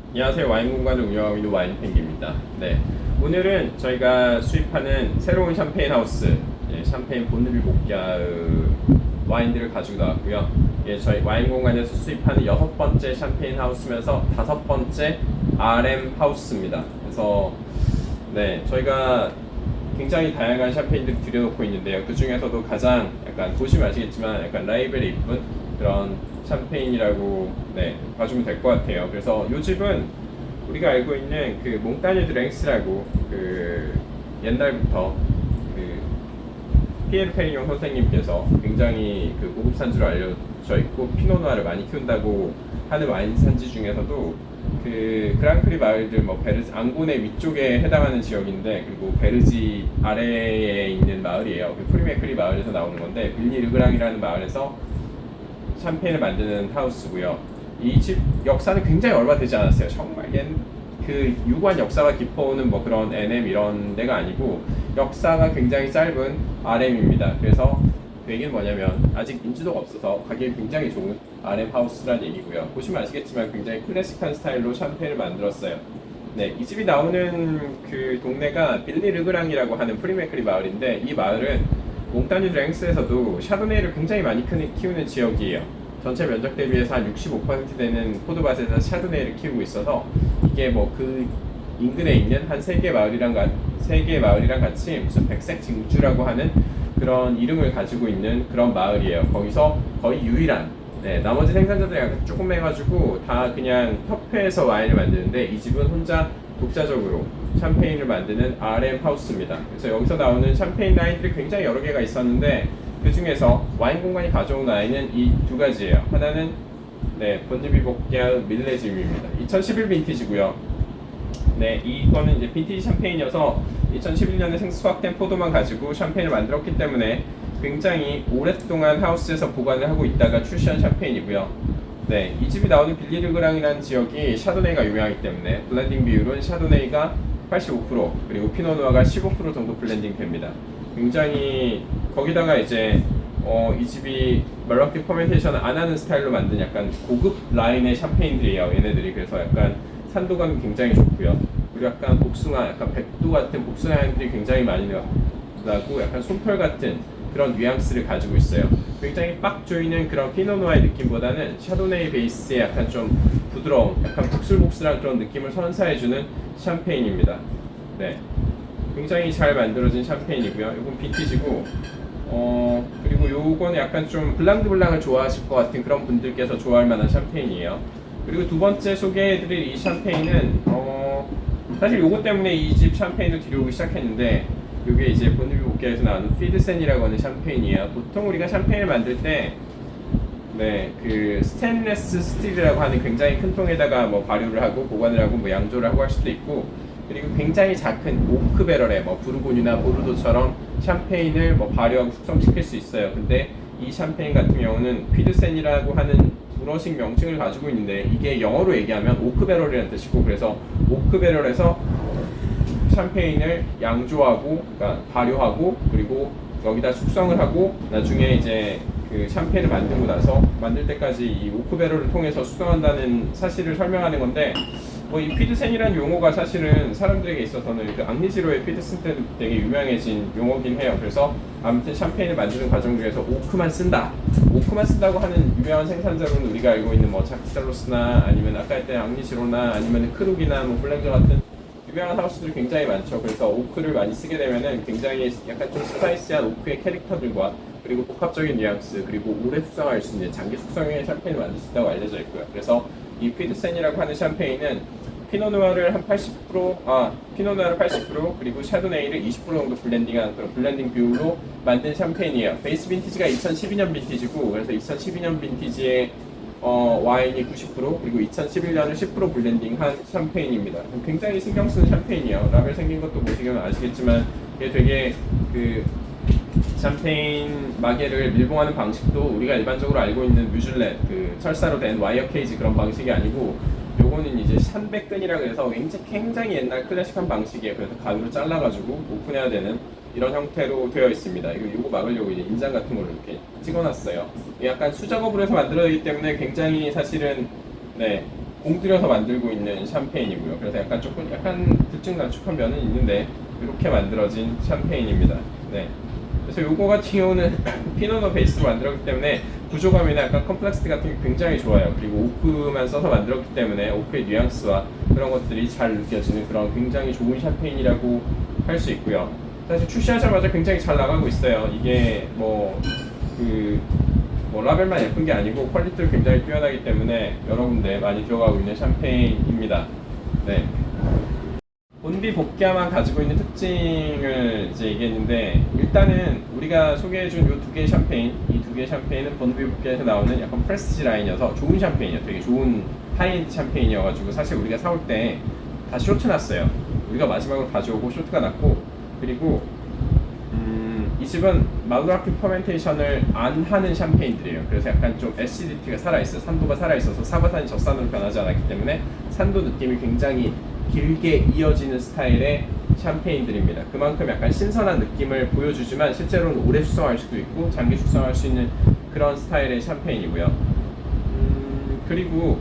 안녕하세요. 와인 공간을 운영하고 있는 와인팽기입니다. 네, 오늘은 저희가 수입하는 새로운 샴페인 하우스, 샴페인 본느비 목야의 와인들을 가지고 나왔고요. 저희 와인 공간에서 수입하는 6번째 샴페인 하우스면서 5번째 RM 하우스입니다. 그래서 저희가 굉장히 다양한 샴페인들을 들여놓고 있는데요. 그 중에서도 가장 약간 보시면 아시겠지만 약간 라이벨이 이쁜 그런 샴페인이라고 봐주면 될 것 같아요. 그래서 이 집은 우리가 알고 있는 그 몽타뉴 드랭스라고 그 옛날부터 그 피에르 페리뇽 선생님께서 굉장히 그 고급 산지로 알려져 있고 피노누아를 많이 키운다고 하는 와인 산지 중에서도 그 그랑크리 마을들 뭐 베르지 앙고네 위쪽에 해당하는 지역인데, 그리고 베르지 아래에 있는 마을이에요. 그 프리메크리 마을에서 나오는 건데, 빌리 르그랑이라는 마을에서 샴페인을 만드는 하우스고요. 이 집 역사는 굉장히 얼마 되지 않았어요. 정말 그 유구한 역사가 깊어오는 뭐 그런 NM 이런 데가 아니고 역사가 굉장히 짧은 RM입니다. 그래서 그 얘기는 뭐냐면 아직 인지도가 없어서 가격이 굉장히 좋은 RM 하우스란 얘기고요. 보시면 아시겠지만 굉장히 클래식한 스타일로 샴페인을 만들었어요. 이 집이 나오는 그 동네가 빌리 르그랑이라고 하는 프리메크리 마을인데, 이 마을은 몽타뉴 드랭스에서도 샤도네이를 굉장히 많이 키우는 지역이에요. 전체 면적 대비해서 한 65% 되는 포도밭에서 샤도네이를 키우고 있어서 이게 뭐 그 인근에 있는 한 세 개 마을이랑 같이 무슨 백색 징주라고 하는 그런 이름을 가지고 있는 그런 마을이에요. 거기서 거의 유일한, 나머지 생산자들이 약간 조금 해가지고 다 그냥 협회에서 와인을 만드는데, 이 집은 혼자 독자적으로 샴페인을 만드는 RM 하우스입니다. 그래서 여기서 나오는 샴페인 라인들이 굉장히 여러 개가 있었는데, 그 중에서 와인 공간이 가져온 와인은 이 두 가지예요. 하나는 본드비 복갸 밀레짐입니다. 2011 빈티지고요. 이거는 이제 빈티지 샴페인이어서 2011년에 생수확된 포도만 가지고 샴페인을 만들었기 때문에 굉장히 오랫동안 하우스에서 보관을 하고 있다가 출시한 샴페인이고요. 이 집이 나오는 빌리르그랑이라는 지역이 샤도네이가 유명하기 때문에 블렌딩 비율은 샤도네이가 85% 그리고 피노누아가 15% 정도 블렌딩 됩니다. 굉장히 거기다가 이제 이 집이 멀럭키 퍼멘테이션을 안 하는 스타일로 만든 약간 고급 라인의 샴페인들이에요. 얘네들이 그래서 약간 산도감이 굉장히 좋고요. 그리고 약간 복숭아, 약간 백도 같은 복숭아 향들이 굉장히 많이 나고 약간 솜털 같은 그런 뉘앙스를 가지고 있어요. 굉장히 빡 조이는 그런 피노누아의 느낌보다는 샤도네이 베이스의 약간 좀 부드러운, 약간 복슬복슬한 그런 느낌을 선사해주는 샴페인입니다. 굉장히 잘 만들어진 샴페인이고요. 이건 빈티지고, 그리고 요거는 약간 좀 블랑드블랑을 좋아하실 것 같은 그런 분들께서 좋아할 만한 샴페인이에요. 그리고 두 번째 소개해드릴 이 샴페인은 사실 요거 때문에 이 집 샴페인을 들여오기 시작했는데, 이게 이제 본드비 복갸에서 나오는 피드센이라고 하는 샴페인이에요. 보통 우리가 샴페인을 만들 때 그 스테인레스 스틸이라고 하는 굉장히 큰 통에다가 뭐 발효를 하고 보관을 하고 뭐 양조를 하고 할 수도 있고, 그리고 굉장히 작은 오크 배럴에 뭐 부르고뉴나 보르도처럼 샴페인을 뭐 발효하고 숙성시킬 수 있어요. 근데 이 샴페인 같은 경우는 피드센이라고 하는 불어식 명칭을 가지고 있는데, 이게 영어로 얘기하면 오크 배럴이라는 뜻이고, 그래서 오크 배럴에서 샴페인을 양조하고, 그러니까 발효하고, 그리고 여기다 숙성을 하고, 나중에 이제 그 샴페인을 만들고 나서 만들 때까지 이 오크 배럴을 통해서 숙성한다는 사실을 설명하는 건데, 뭐 이 피드센이라는 용어가 사실은 사람들에게 있어서는 그 앙리지로의 피드센 때도 되게 유명해진 용어긴 해요. 그래서 아무튼 샴페인을 만드는 과정 중에서 오크만 쓴다고 하는 유명한 생산자로는 우리가 알고 있는 뭐 자크셀로스나 아니면 아까 했던 앙리지로나 아니면 크룩이나 뭐 블랭저 같은 유명한 하우스들이 굉장히 많죠. 그래서 오크를 많이 쓰게 되면은 굉장히 약간 좀 스파이시한 오크의 캐릭터들과 그리고 복합적인 뉘앙스, 그리고 오래 숙성할 수 있는 장기 숙성의 샴페인을 만들 수 있다고 알려져 있고요. 그래서 이 피드센이라고 하는 샴페인은 피노누아를 80% 그리고 샤도네이를 20% 정도 블렌딩한 그런 블렌딩 비율로 만든 샴페인이에요. 베이스 빈티지가 2012년 빈티지고, 그래서 2012년 빈티지의 와인이 90% 그리고 2011년을 10% 블렌딩한 샴페인입니다. 굉장히 신경 쓰는 샴페인이에요. 라벨 생긴 것도 보시면 아시겠지만 이게 되게 그 샴페인 마개를 밀봉하는 방식도 우리가 일반적으로 알고 있는 뮤즐렛, 그 철사로 된 와이어 케이지 그런 방식이 아니고, 요거는 이제 샴베끈이라고 해서 굉장히 옛날 클래식한 방식이에요. 그래서 가위로 잘라가지고 오픈해야 되는 이런 형태로 되어 있습니다. 요거 막으려고 이제 인장 같은 걸로 이렇게 찍어놨어요. 약간 수작업으로 해서 만들어지기 때문에 굉장히 사실은 공들여서 만들고 있는 샴페인이고요. 그래서 약간 조금 약간 들쭉날쭉한 면은 있는데 이렇게 만들어진 샴페인입니다. 네. 그래서 요거 같은 경우는 피노너 베이스로 만들었기 때문에 구조감이나 약간 컴플렉시티 같은 게 굉장히 좋아요. 그리고 오크만 써서 만들었기 때문에 오크의 뉘앙스와 그런 것들이 잘 느껴지는 그런 굉장히 좋은 샴페인이라고 할 수 있고요. 사실 출시하자마자 굉장히 잘 나가고 있어요. 이게 뭐 라벨만 예쁜 게 아니고 퀄리티도 굉장히 뛰어나기 때문에 여러 군데 많이 들어가고 있는 샴페인입니다. 네. 본비 복야만 가지고 있는 특징을 이제 얘기했는데, 일단은 우리가 소개해준 이 두 개의 샴페인, 이 두 개의 샴페인은 본비 복야에서 나오는 약간 프레스티지 라인이어서 좋은 샴페인이에요. 되게 좋은 하이엔드 샴페인이어가지고 사실 우리가 사올 때 다 쇼트 났어요. 우리가 마지막으로 가져오고 쇼트가 났고, 그리고 이 집은 마그라키 퍼멘테이션을 안 하는 샴페인들이에요. 그래서 약간 좀 애시디티가 살아있어요. 산도가 살아있어서 사과산이 젖산으로 변하지 않았기 때문에 산도 느낌이 굉장히 길게 이어지는 스타일의 샴페인들입니다. 그만큼 약간 신선한 느낌을 보여주지만 실제로는 오래 숙성할 수도 있고 장기 숙성할 수 있는 그런 스타일의 샴페인이고요. 그리고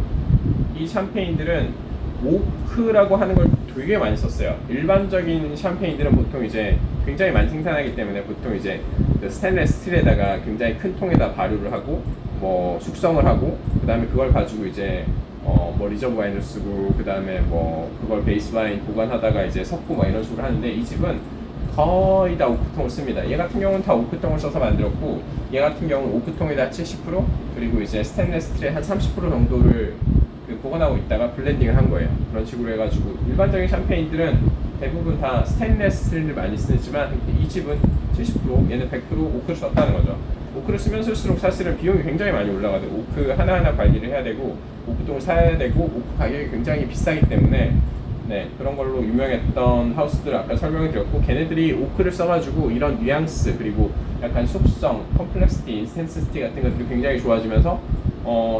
이 샴페인들은 오크라고 하는 걸 되게 많이 썼어요. 일반적인 샴페인들은 보통 이제 굉장히 많이 생산하기 때문에 보통 이제 그 스테인레스 스틸에다가 굉장히 큰 통에다 발효를 하고 뭐 숙성을 하고 그 다음에 그걸 가지고 이제 뭐 리저브 와인을 쓰고 그 다음에 뭐 그걸 베이스 와인 보관하다가 이제 섞고 막 이런 식으로 하는데, 이 집은 거의 다 오크통을 씁니다. 얘 같은 경우는 다 오크통을 써서 만들었고, 얘 같은 경우는 오크통에다 70% 그리고 이제 스테인레스 스틸에 한 30% 정도를 보관하고 있다가 블렌딩을 한 거예요. 그런 식으로 해가지고 일반적인 샴페인들은 대부분 다 스테인레스 스틸을 많이 쓰지만 이 집은 70% 얘는 100% 오크를 썼다는 거죠. 오크를 쓰면 쓸수록 사실은 비용이 굉장히 많이 올라가요. 오크 하나하나 관리를 해야 되고 오크통을 사야 되고 오크 가격이 굉장히 비싸기 때문에 네, 그런 걸로 유명했던 하우스들을 아까 설명을 드렸고, 걔네들이 오크를 써가지고 이런 뉘앙스 그리고 약간 속성, 컴플렉시티, 인스텐시티 같은 것들이 굉장히 좋아지면서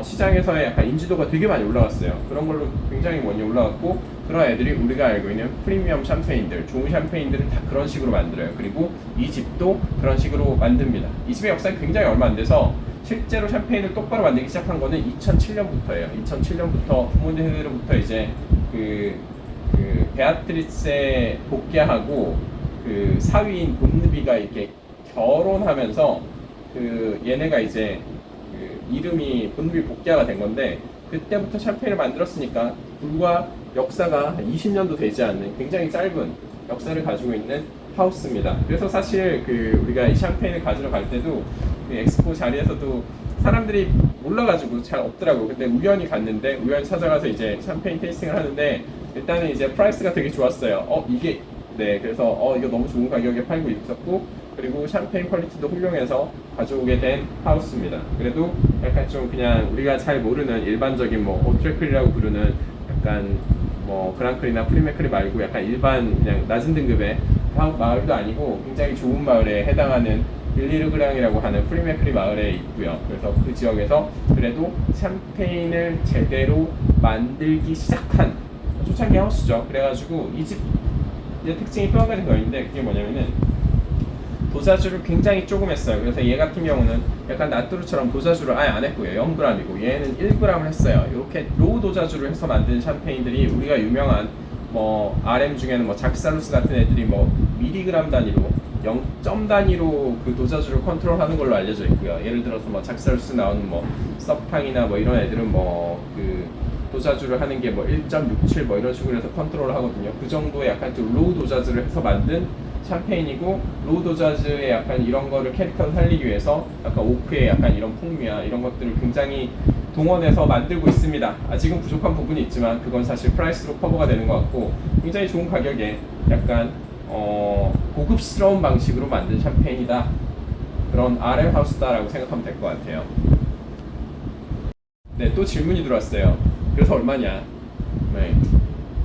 시장에서의 약간 인지도가 되게 많이 올라갔어요. 그런 걸로 굉장히 많이 올라갔고, 그런 애들이 우리가 알고 있는 프리미엄 샴페인들, 좋은 샴페인들을 다 그런 식으로 만들어요. 그리고 이 집도 그런 식으로 만듭니다. 이 집의 역사가 굉장히 얼마 안 돼서 실제로 샴페인을 똑바로 만들기 시작한 거는 2007년부터예요. 2007년부터 부모님 세대로부터 이제 그 베아트리세 복야하고 그 사위인 본느비가 이렇게 결혼하면서 그 얘네가 이제 그 이름이 본느비 복야가 된 건데, 그때부터 샴페인을 만들었으니까 불과 역사가 20년도 되지 않는 굉장히 짧은 역사를 가지고 있는 하우스입니다. 그래서 사실 그 우리가 이 샴페인을 가지러 갈 때도 그 엑스포 자리에서도 사람들이 몰라가지고 잘 없더라고. 근데 우연히 갔는데 우연히 찾아가서 이제 샴페인 테이스팅을 하는데 일단은 이제 프라이스가 되게 좋았어요. 이게 네, 그래서 이거 너무 좋은 가격에 팔고 있었고, 그리고 샴페인 퀄리티도 훌륭해서 가져오게 된 하우스입니다. 그래도 약간 좀 그냥 우리가 잘 모르는 일반적인 뭐 오트레클이라고 부르는 약간 뭐 그랑크리나 프리메클리 말고 약간 일반 그냥 낮은 등급의 마을도 아니고 굉장히 좋은 마을에 해당하는 빌리르그랑이라고 하는 프리메클리 마을에 있고요. 그래서 그 지역에서 그래도 샴페인을 제대로 만들기 시작한 초창기 하우스죠. 그래가지고 이 집의 특징이 또 한 가지 더 있는데, 그게 뭐냐면은 도자주를 굉장히 조금 했어요. 그래서 얘 같은 경우는 약간 나뚜루처럼 도자주를 아예 안 했고요. 0g이고 얘는 1g을 했어요. 이렇게 로우 도자주를 해서 만든 샴페인들이 우리가 유명한 뭐 RM 중에는 뭐 작살루스 같은 애들이 뭐 미리그램 단위로 0점 단위로 그 도자주를 컨트롤하는 걸로 알려져 있고요. 예를 들어서 뭐 작살루스 나오는 뭐 썩탕이나 뭐 이런 애들은 뭐 그 도자주를 하는 게 뭐 1.67 뭐 이런 식으로 해서 컨트롤을 하거든요. 그 정도의 약간 좀 로우 도자주를 해서 만든 샴페인이고, 로우 도자즈의 약간 이런 거를 캐릭터를 살리기 위해서 약간 오크의 약간 이런 풍미와 이런 것들을 굉장히 동원해서 만들고 있습니다. 아직은 부족한 부분이 있지만 그건 사실 프라이스로 커버가 되는 것 같고, 굉장히 좋은 가격에 약간 고급스러운 방식으로 만든 샴페인이다, 그런 RM 하우스다라고 생각하면 될 것 같아요. 네, 또 질문이 들어왔어요. 그래서 얼마냐? 네,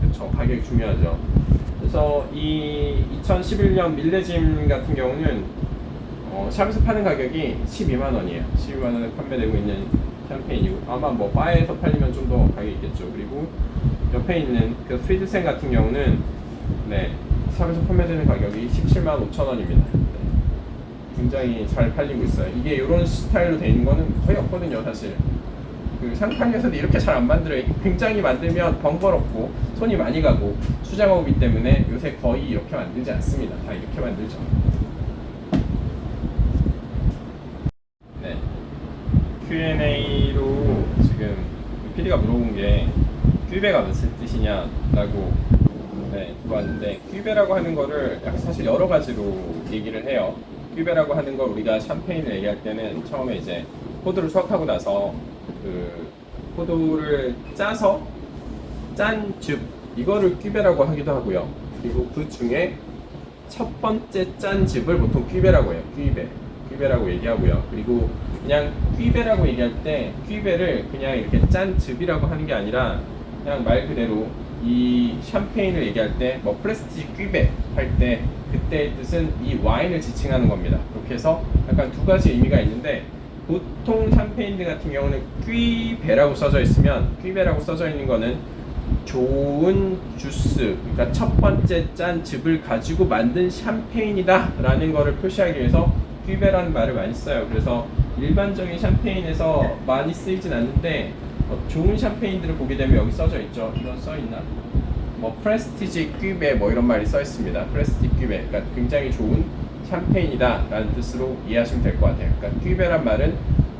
그렇죠. 가격이 중요하죠. 그래서 이 2011년 밀레짐 같은 경우는 샵에서 파는 가격이 12만 원이에요. 12만 원에 판매되고 있는 샴페인이고, 아마 뭐 바에서 팔리면 좀 더 가격이 있겠죠. 그리고 옆에 있는 그 프리드센 같은 경우는 네, 샵에서 판매되는 가격이 17만 5천 원입니다. 네, 굉장히 잘 팔리고 있어요. 이게 이런 스타일로 돼 있는 거는 거의 없거든요, 사실. 그 상판에서도 이렇게 잘 안 만들어요. 이게 굉장히 만들면 번거롭고 손이 많이 가고 수작업이기 때문에 요새 거의 이렇게 만들지 않습니다. 다 이렇게 만들죠. 네. Q&A로 지금 PD가 물어본 게 큐베가 무슨 뜻이냐라고 들어왔는데, 큐베라고 하는 거를 사실 여러 가지로 얘기를 해요. 큐베라고 하는 걸 우리가 샴페인을 얘기할 때는 처음에 이제 포도를 수확하고 나서 그 포도를 짜서 짠 즙, 이거를 큐베라고 하기도 하고요. 그리고 그 중에 첫 번째 짠 즙을 보통 큐베라고 해요. 큐베라고 얘기하고요. 그리고 그냥 큐베라고 얘기할 때 큐베를 그냥 이렇게 짠 즙이라고 하는 게 아니라 그냥 말 그대로 이 샴페인을 얘기할 때 뭐 프레스티지 큐베 할 때 그때의 뜻은 이 와인을 지칭하는 겁니다. 그렇게 해서 약간 두 가지 의미가 있는데, 보통 샴페인들 같은 경우는 큐베라고 써져 있으면, 큐베라고 써져 있는 거는 좋은 주스, 그러니까 첫 번째 짠 즙을 가지고 만든 샴페인이다 라는 거를 표시하기 위해서 큐베라는 말을 많이 써요. 그래서 일반적인 샴페인에서 많이 쓰이진 않는데, 좋은 샴페인들을 보게 되면 여기 써져 있죠. 이건 써 있나? 뭐 프레스티지 큐베 뭐 이런 말이 써 있습니다. 프레스티지 큐베, 그러니까 굉장히 좋은 샴페인이다 라는 뜻으로 이해하시면 될 것 같아요. 그러니까 큐베란 말은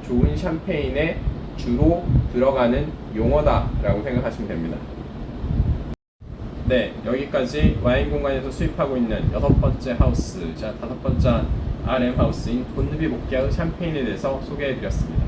좋은 샴페인에 주로 들어가는 용어다 라고 생각하시면 됩니다. 네, 여기까지 와인 공간에서 수입하고 있는 6번째 하우스, 자 5번째 RM 하우스인 본느비 목야의 샴페인에 대해서 소개해드렸습니다.